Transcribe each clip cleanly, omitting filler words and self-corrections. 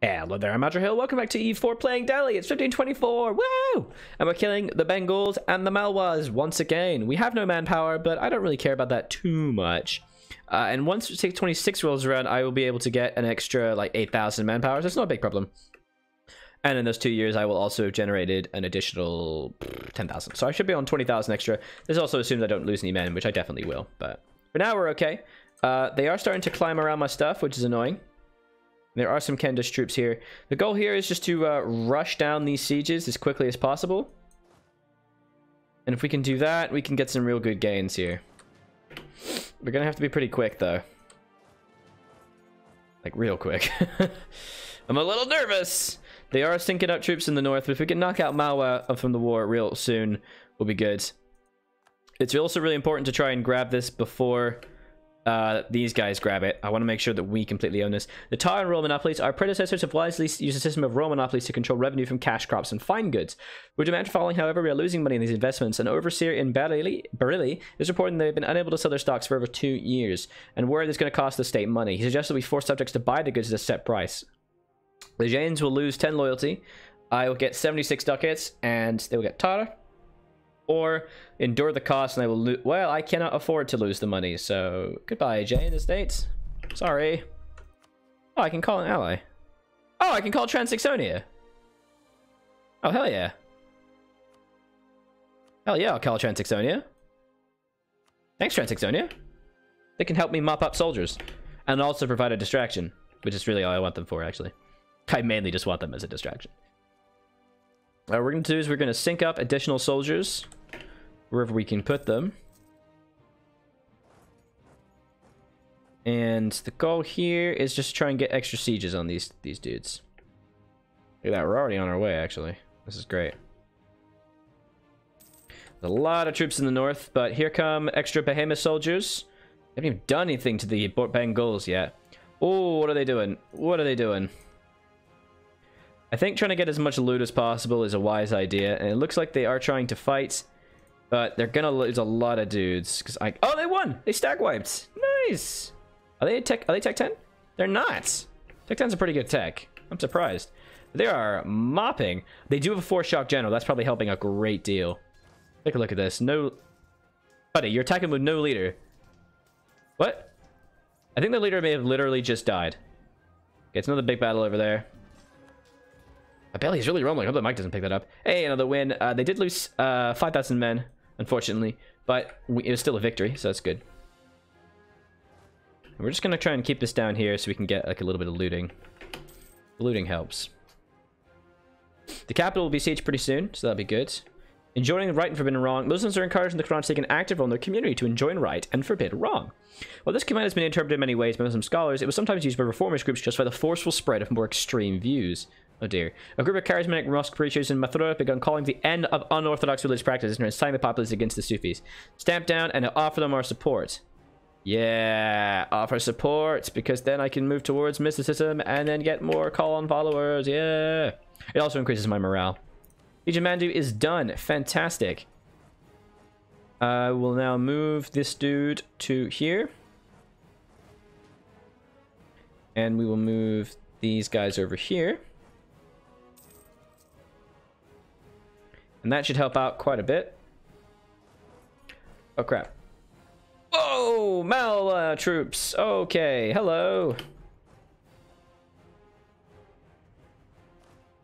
Hello there, I'm Andrew Hill. Welcome back to EU4 playing Delhi. It's 1524. Woo! And we're killing the Bengals and the Malwas once again. We have no manpower, but I don't really care about that too much. And once 26 rolls around, I will be able to get an extra like 8,000 manpower. So it's not a big problem. And in those 2 years, I will also have generated an additional 10,000. So I should be on 20,000 extra. This also assumes I don't lose any men, which I definitely will. But for now, we're okay. They are starting to climb around my stuff, which is annoying. There are some Kendish troops here. The goal here is just to rush down these sieges as quickly as possible. And if we can do that, we can get some real good gains here. We're going to have to be pretty quick, though. Like, real quick. I'm a little nervous. They are sinking up troops in the north, but if we can knock out Malwa from the war real soon, we'll be good. It's also really important to try and grab this before these guys grab it. I want to make sure that we completely own this. The Tar and Roll monopolies, our predecessors have wisely used a system of Roll monopolies to control revenue from cash crops and fine goods. We're demand following, however, we are losing money in these investments. An overseer in Bareilly is reporting they've been unable to sell their stocks for over 2 years, and word is going to cost the state money. He suggests that we force subjects to buy the goods at a set price. The Jains will lose 10 loyalty. I will get 76 ducats, and they will get Tar. Or endure the cost and I will lose. Well, I cannot afford to lose the money, so goodbye, Jain Estates. Sorry. Oh, I can call an ally. Oh, I can call Transsaxonia. Oh, hell yeah. Hell yeah, I'll call Transsaxonia. Thanks, Transsaxonia. They can help me mop up soldiers and also provide a distraction, which is really all I want them for, actually. I mainly just want them as a distraction. What we're going to do is we're going to sync up additional soldiers wherever we can put them. And the goal here is just to try and get extra sieges on these dudes. Look at that, we're already on our way, actually. This is great. There's a lot of troops in the north, but here come extra behemoth soldiers. They haven't even done anything to the Bengals yet. Oh, what are they doing? What are they doing? I think trying to get as much loot as possible is a wise idea, and it looks like they are trying to fight, but they're gonna lose a lot of dudes. Oh, they won! They stack wiped. Nice. Are they tech 10? They're not. Tech 10's a pretty good tech. I'm surprised. They are mopping. They do have a 4-shock general. That's probably helping a great deal. Take a look at this. No, buddy, you're attacking with no leader. What? I think the leader may have literally just died. Okay, it's another big battle over there. My belly is really rumbling. I hope the mic doesn't pick that up. Hey, another win. They did lose 5,000 men, unfortunately, but it was still a victory, so that's good. And we're just going to try and keep this down here so we can get like a little bit of looting. Looting helps. The capital will be sieged pretty soon, so that'll be good. Enjoining right and forbidden wrong. Muslims are encouraged in the Quran to take an active role in their community to enjoin right and forbid wrong. While this command has been interpreted in many ways by Muslim scholars, it was sometimes used by reformist groups to justify the forceful spread of more extreme views. Oh dear. A group of charismatic mosque preachers in Mathura began calling the end of unorthodox religious practices and inciting the populace against the Sufis. Stamp down and offer them our support. Yeah, offer support, because then I can move towards mysticism and then get more call-on followers. Yeah. It also increases my morale. Mandu is done. Fantastic. I will now move this dude to here. And we will move these guys over here. And that should help out quite a bit. Oh, crap. Oh, Mal troops. Okay, hello.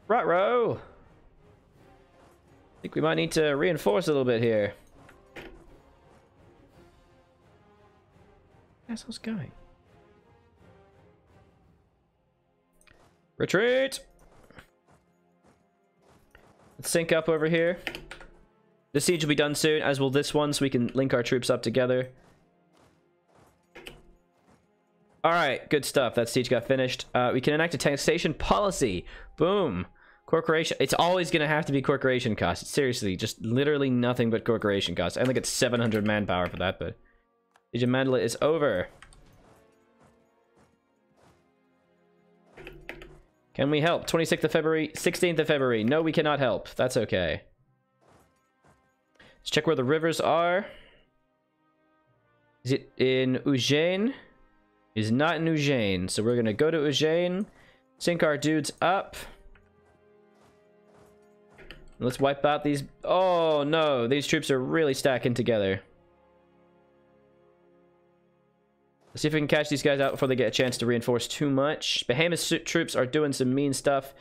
Right-ro. I think we might need to reinforce a little bit here. Where's those going? Retreat! Let's sync up over here. The siege will be done soon, as will this one, so we can link our troops up together. Alright, good stuff. That siege got finished. We can enact a taxation policy. Boom. Corporation. It's always going to have to be corporation costs. Seriously, just literally nothing but corporation costs. I only get 700 manpower for that, but Siege of Mandalay is over. Can we help? 26th of February, 16th of February. No, we cannot help. That's okay. Let's check where the rivers are. Is it in Ujjain? It is not in Ujjain. So we're going to go to Ujjain. Sync our dudes up. Let's wipe out these... Oh, no. These troops are really stacking together. Let's see if we can catch these guys out before they get a chance to reinforce too much. Behemoth troops are doing some mean stuff.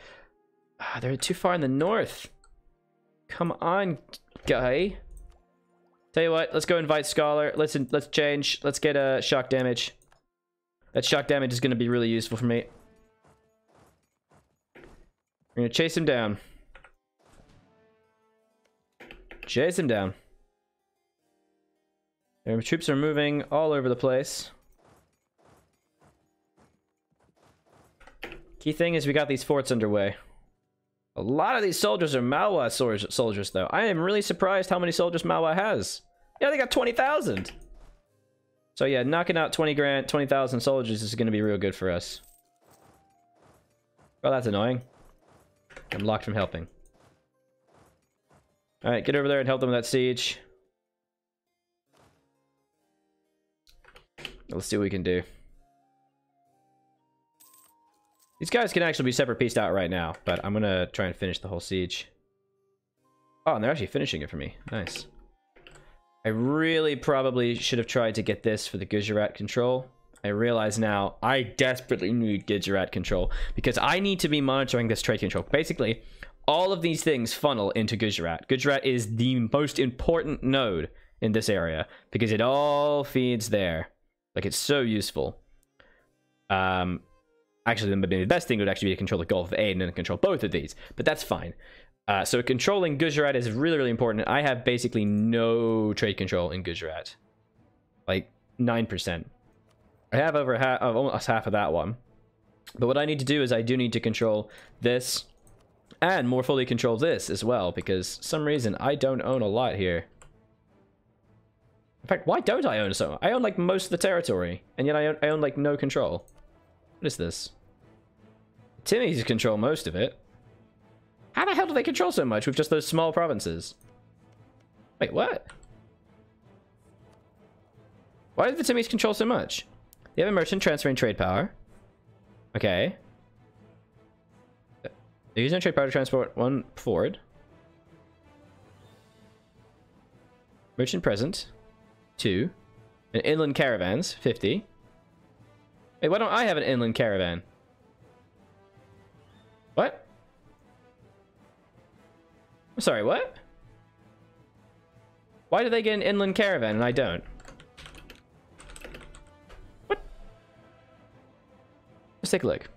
Ah, they're too far in the north. Come on, guy. Tell you what, let's go invite Scholar. Let's change. Let's get a shock damage. That shock damage is going to be really useful for me. We're going to chase him down. Chase him down. Their troops are moving all over the place. Key thing is we got these forts underway. A lot of these soldiers are Malwa soldiers, though. I am really surprised how many soldiers Malwa has. Yeah, they got 20,000. So yeah, knocking out 20,000 soldiers is going to be real good for us. Well, that's annoying. I'm locked from helping. Alright, get over there and help them with that siege. Let's see what we can do. These guys can actually be separate pieced out right now, but I'm gonna try and finish the whole siege. Oh, and they're actually finishing it for me. Nice. I really probably should have tried to get this for the Gujarat control. I realize now I desperately need Gujarat control because I need to be monitoring this trade control. Basically, all of these things funnel into Gujarat. Gujarat is the most important node in this area because it all feeds there. Like, it's so useful. Actually, the best thing would actually be to control the Gulf of Aden and control both of these, but that's fine. So controlling Gujarat is really, really important. I have basically no trade control in Gujarat. Like, 9%. I have over almost half of that one. But what I need to do is I do need to control this and more fully control this as well, because for some reason I don't own a lot here. In fact, why don't I own so? I own like most of the territory, and yet I own like no control. What is this? Timmy's control most of it. How the hell do they control so much with just those small provinces? Wait, what? Why did the Timmys control so much? They have a merchant transferring trade power. Okay. They're using trade power to transport one forward. Merchant present. 2. And inland caravans. 50. Hey, why don't I have an inland caravan? What? I'm sorry, what? Why do they get an inland caravan and I don't? What? Let's take a look.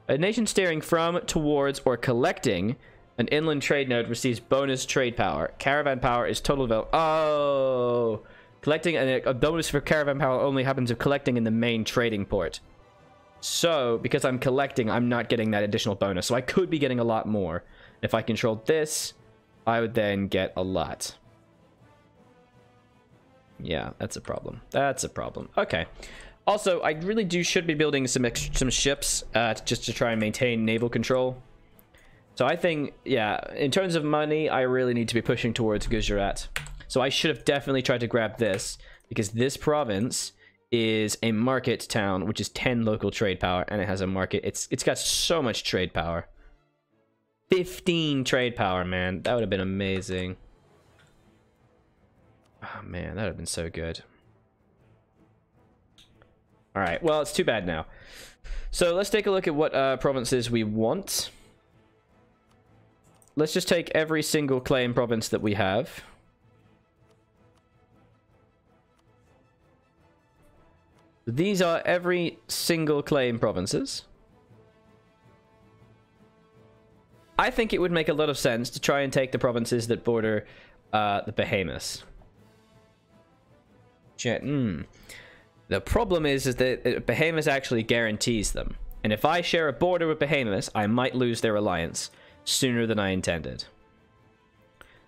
A nation steering from, towards, or collecting an inland trade node receives bonus trade power. Caravan power is total develop. Oh! Collecting a bonus for caravan power only happens if collecting in the main trading port. So, because I'm collecting, I'm not getting that additional bonus. So I could be getting a lot more. If I controlled this, I would then get a lot. Yeah, that's a problem. That's a problem. Okay. Also, I really should be building some ships just to try and maintain naval control. So I think, yeah, in terms of money, I really need to be pushing towards Gujarat. So I should have definitely tried to grab this, because this province is a market town, which is 10 local trade power, and it has a market. It's got so much trade power. 15 trade power, man. That would have been amazing. Oh, man, that would have been so good. All right, well, it's too bad now. So let's take a look at what provinces we want. Let's just take every single claim province that we have. These are every single claim provinces. I think it would make a lot of sense to try and take the provinces that border the Behemoths. The problem is that Behemoths actually guarantees them. And if I share a border with Behemoths, I might lose their alliance sooner than I intended.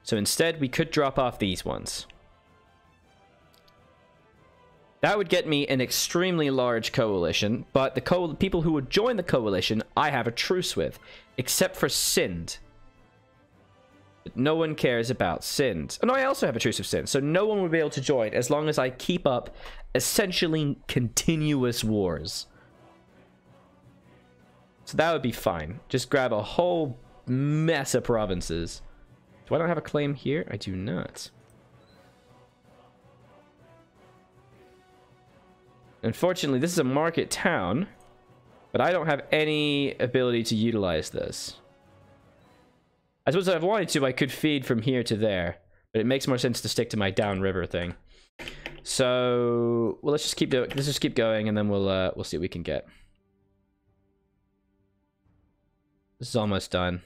So instead, we could drop off these ones. That would get me an extremely large coalition, but the people who would join the coalition, I have a truce with, except for Sind. But no one cares about Sind. Oh, no, I also have a truce with Sind, so no one would be able to join as long as I keep up essentially continuous wars So that would be fine. Just grab a whole mess of provinces. Do I not have a claim here? I do not. Unfortunately, this is a market town, but I don't have any ability to utilize this. I suppose if I wanted to, I could feed from here to there, but it makes more sense to stick to my downriver thing. So, well, let's just keep going, and then we'll see what we can get. This is almost done.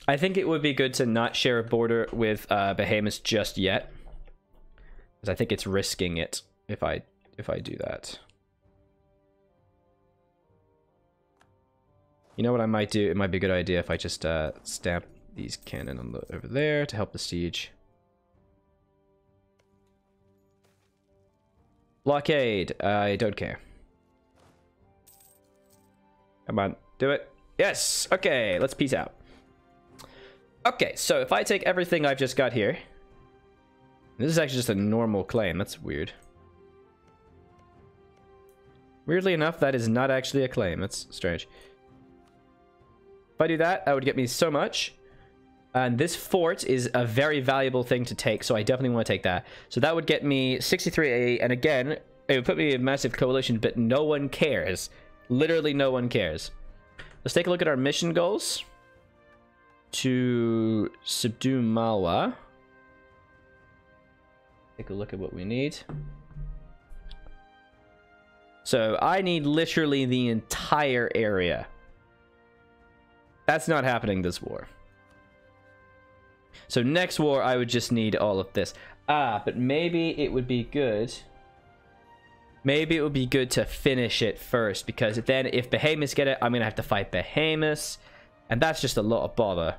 I think it would be good to not share a border with Behemoth just yet, because I think it's risking it if I do that. You know what I might do? It might be a good idea if I just stamp these cannon on over there to help the siege. Blockade. I don't care. Come on, do it. Yes. Okay, let's peace out. Okay, so if I take everything I've just got here, this is actually just a normal claim. That's weird. Weirdly enough, that is not actually a claim. That's strange. If I do that, that would get me so much. And this fort is a very valuable thing to take, so I definitely want to take that. So that would get me 63A, and again, it would put me in a massive coalition, but no one cares. Literally no one cares. Let's take a look at our mission goals. To subdue Malwa. Take a look at what we need. So I need literally the entire area. That's not happening this war. So next war, I would just need all of this. Ah, but maybe it would be good. Maybe it would be good to finish it first, because then if Behemoths get it, I'm going to have to fight Behemoths. And that's just a lot of bother.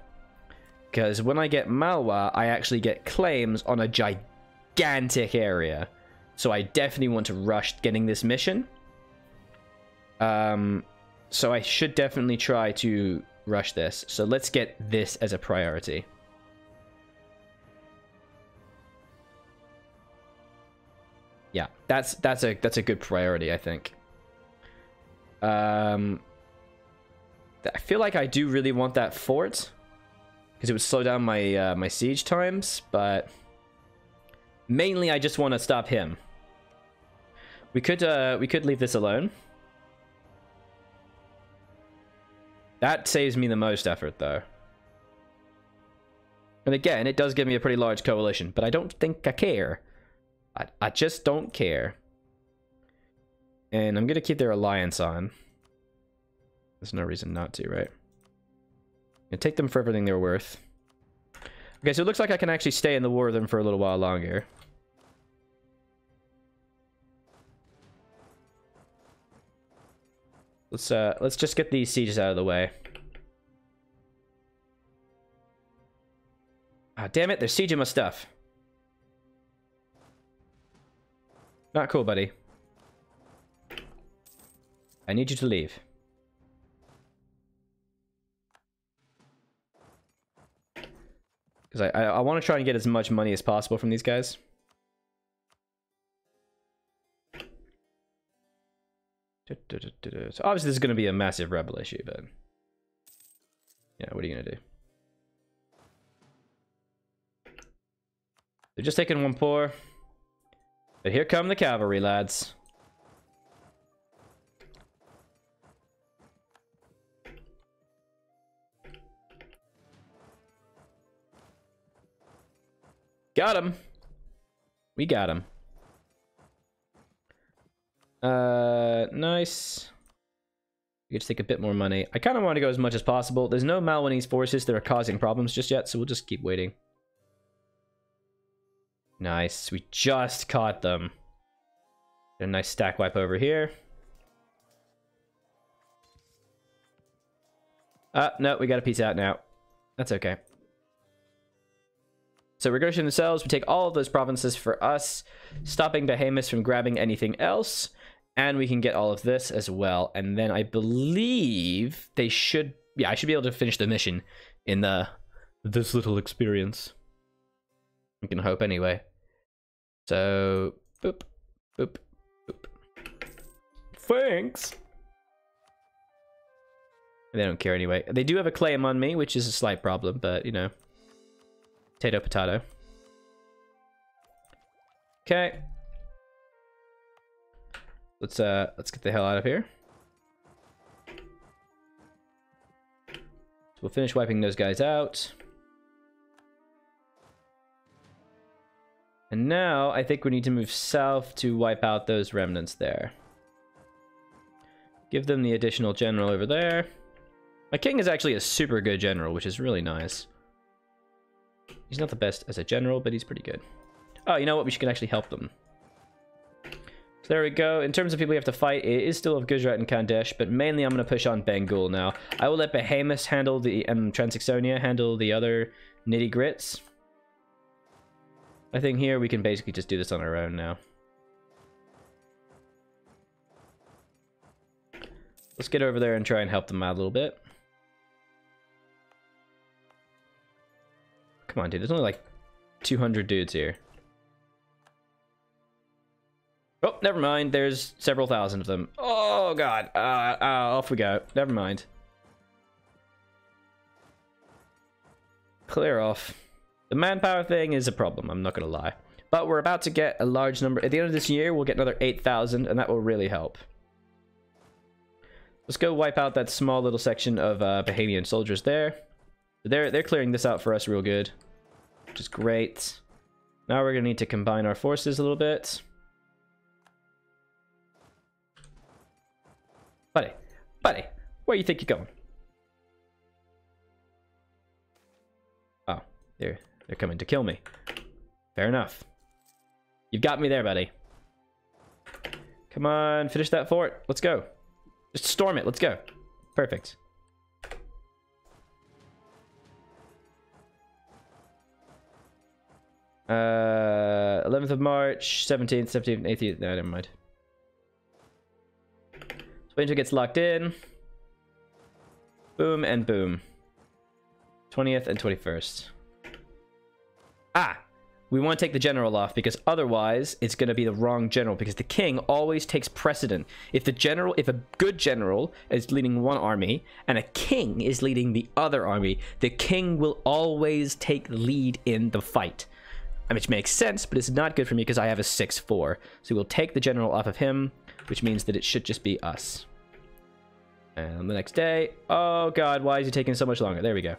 Because when I get Malwa, I actually get claims on a gigantic area. So I definitely want to rush getting this mission. So I should definitely try to rush this. So let's get this as a priority. Yeah, that's a good priority, I think. I feel like I do really want that fort, because it would slow down my my siege times, but mainly I just want to stop him. We could leave this alone. That saves me the most effort, though. And again, it does give me a pretty large coalition, but I don't think I care. I just don't care. And I'm going to keep their alliance on. There's no reason not to, right? And take them for everything they're worth. Okay, so it looks like I can actually stay in the war with them for a little while longer. Let's just get these sieges out of the way. Ah, damn it, they're sieging my stuff. Not cool, buddy. I need you to leave. Because I want to try and get as much money as possible from these guys. So obviously this is going to be a massive rebel issue, but... yeah, what are you going to do? They're just taking one pour. But here come the cavalry, lads. Got him. We got him. Nice. We could just take a bit more money. I kind of want to go as much as possible. There's no Malwanese forces that are causing problems just yet, so we'll just keep waiting. Nice. We just caught them. A nice stack wipe over here. No, we got to piece out now. That's okay. So regression themselves, we take all of those provinces for us, stopping Behemoths from grabbing anything else, and we can get all of this as well. And then I believe they should, yeah, I should be able to finish the mission in this little experience. We can hope anyway. So, boop, boop, boop. Thanks. They don't care anyway. They do have a claim on me, which is a slight problem, but, you know. Potato, potato. Okay. Let's get the hell out of here. So we'll finish wiping those guys out. And now I think we need to move south to wipe out those remnants there. Give them the additional general over there. My king is actually a super good general, which is really nice. He's not the best as a general, but he's pretty good. Oh, you know what? We should actually help them. So there we go. In terms of people we have to fight, it is still of Gujarat and Khandesh, but mainly I'm going to push on Bengal now. I will let Behemoth handle the Transaxonia, handle the other nitty-grits. I think here we can basically just do this on our own now. Let's get over there and try and help them out a little bit. Come on, dude. There's only like 200 dudes here. Oh, never mind. There's several thousand of them. Oh, God. Off we go. Never mind. Clear off. The manpower thing is a problem, I'm not going to lie. But we're about to get a large number. At the end of this year, we'll get another 8,000, and that will really help. Let's go wipe out that small little section of Bahamian soldiers there. They're clearing this out for us real good, which is great. Now we're going to need to combine our forces a little bit. Buddy, where do you think you're going? Oh, they're coming to kill me. Fair enough. You've got me there, buddy. Come on, finish that fort. Let's go. Just storm it. Let's go. Perfect. Uh, 11th of March, 17th, 17th, 18th. No, never mind. So winter gets locked in. Boom and boom. 20th and 21st. Ah! We want to take the general off because otherwise it's going to be the wrong general because the king always takes precedent. If a good general is leading one army and a king is leading the other army, the king will always take the lead in the fight. Which makes sense, but it's not good for me because I have a 6-4. So we'll take the general off of him, which means that it should just be us. And the next day, oh god, why is he taking so much longer? There we go.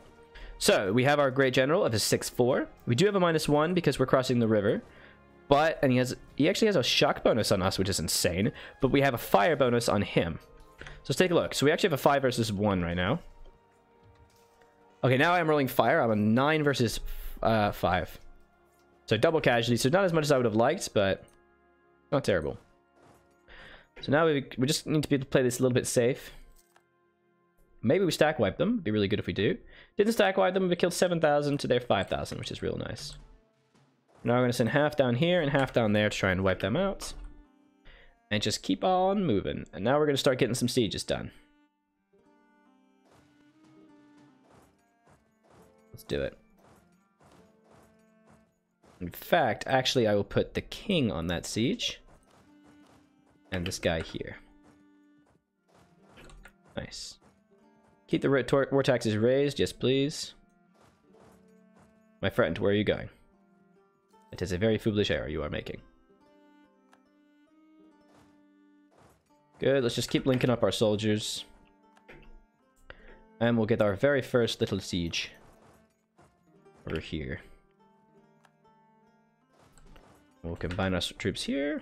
So we have our great general of a 6-4. We do have a -1 because we're crossing the river, and he actually has a shock bonus on us, which is insane. But we have a fire bonus on him. So let's take a look. So we actually have a 5 versus 1 right now. Okay, now I'm rolling fire. I'm a 9 versus 5. So double casualty. So not as much as I would have liked, but not terrible. So now we just need to be able to play this a little bit safe. Maybe we stack wipe them. It'd be really good if we do. Didn't stack wipe them. We killed 7,000 to their 5,000, which is real nice. Now we're going to send half down here and half down there to try and wipe them out. And just keep on moving. And now we're going to start getting some sieges done. Let's do it. In fact, actually, I will put the king on that siege. And this guy here. Nice. Keep the war taxes raised, yes please. My friend, where are you going? It is a very foolish error you are making. Good, let's just keep linking up our soldiers. And we'll get our very first little siege. Over here. We'll combine our troops here.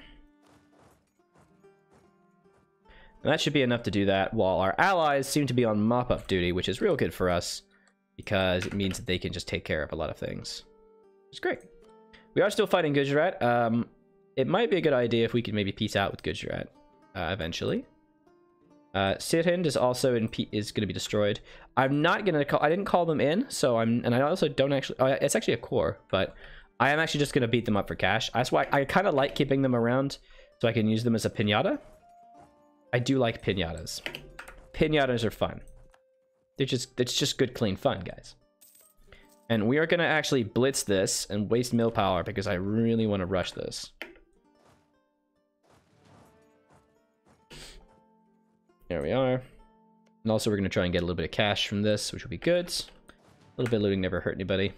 And that should be enough to do that, while our allies seem to be on mop-up duty, which is real good for us, because it means that they can just take care of a lot of things. It's great. We are still fighting Gujarat. It might be a good idea if we could maybe peace out with Gujarat eventually. Sirhind is also is going to be destroyed. I'm not going to call... I didn't call them in, so and I also don't actually... it's actually a core, but I am actually just going to beat them up for cash. That's why I kind of like keeping them around, so I can use them as a piñata. I do like piñatas. Piñatas are fun. It's just good, clean fun, guys. And we are going to actually blitz this and waste mill power because I really want to rush this. There we are. And also we're going to try and get a little bit of cash from this, which will be good. A little bit of looting never hurt anybody.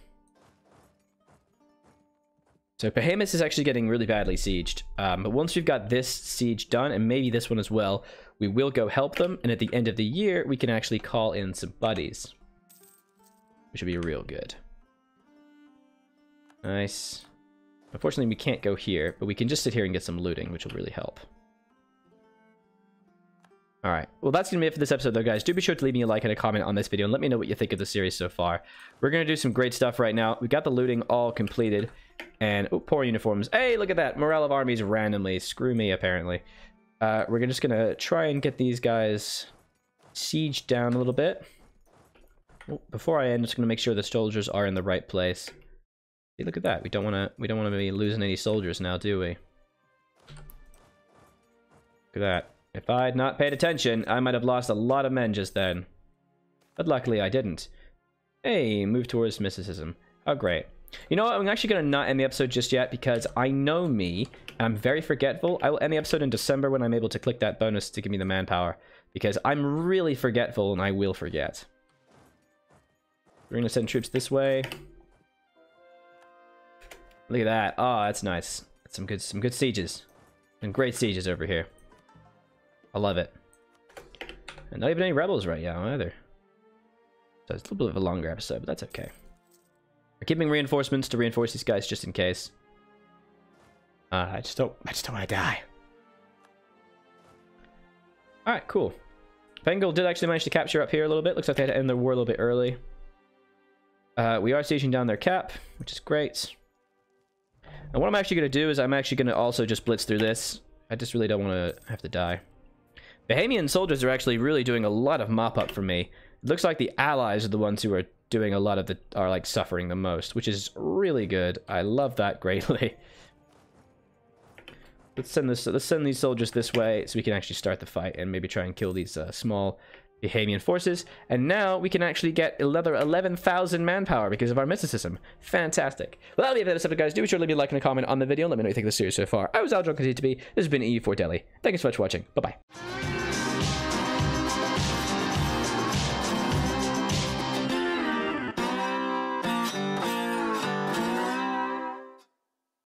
So Behemoth is actually getting really badly sieged. But once we've got this siege done, and maybe this one as well, we will go help them. And at the end of the year, we can actually call in some buddies, which would be real good. Nice. Unfortunately, we can't go here, but we can just sit here and get some looting, which will really help. Alright, well that's going to be it for this episode though, guys. Do be sure to leave me a like and a comment on this video and let me know what you think of the series so far. We're going to do some great stuff right now. We've got the looting all completed. And, oh, poor uniforms. Hey, look at that. Morale of armies randomly. Screw me, apparently. We're just going to try and get these guys sieged down a little bit. Oh, before I end, I'm just going to make sure the soldiers are in the right place. Hey, look at that. We don't want to be losing any soldiers now, do we? Look at that. If I had not paid attention, I might have lost a lot of men just then. But luckily I didn't. Hey, move towards mysticism. Oh, great. You know what? I'm actually going to not end the episode just yet because I know me. I'm very forgetful. I will end the episode in December when I'm able to click that bonus to give me the manpower. Because I'm really forgetful and I will forget. We're going to send troops this way. Look at that. Oh, that's nice. That's some good sieges. And great sieges over here. I love it. And not even any rebels right now either. So it's a little bit of a longer episode, but that's okay. We're keeping reinforcements to reinforce these guys just in case. I just don't want to die. Alright, cool. Bengal did actually manage to capture up here a little bit. Looks like they had to end their war a little bit early. We are sieging down their cap, which is great. And what I'm actually going to do is I'm actually going to also just blitz through this. I just really don't want to have to die. Bahamian soldiers are actually really doing a lot of mop-up for me. It looks like the allies are the ones who are doing a lot of the... are like suffering the most, which is really good. I love that greatly. Let's send these soldiers this way so we can actually start the fight and maybe try and kill these small Bahamian forces. And now we can actually get another 11,000 manpower because of our mysticism. Fantastic. Well, that'll be it for this episode, guys. Do be sure to leave me a like and a comment on the video. Let me know what you think of the series so far. I was Aldron, continue to be. This has been EU4 Delhi. Thank you so much for watching. Bye-bye.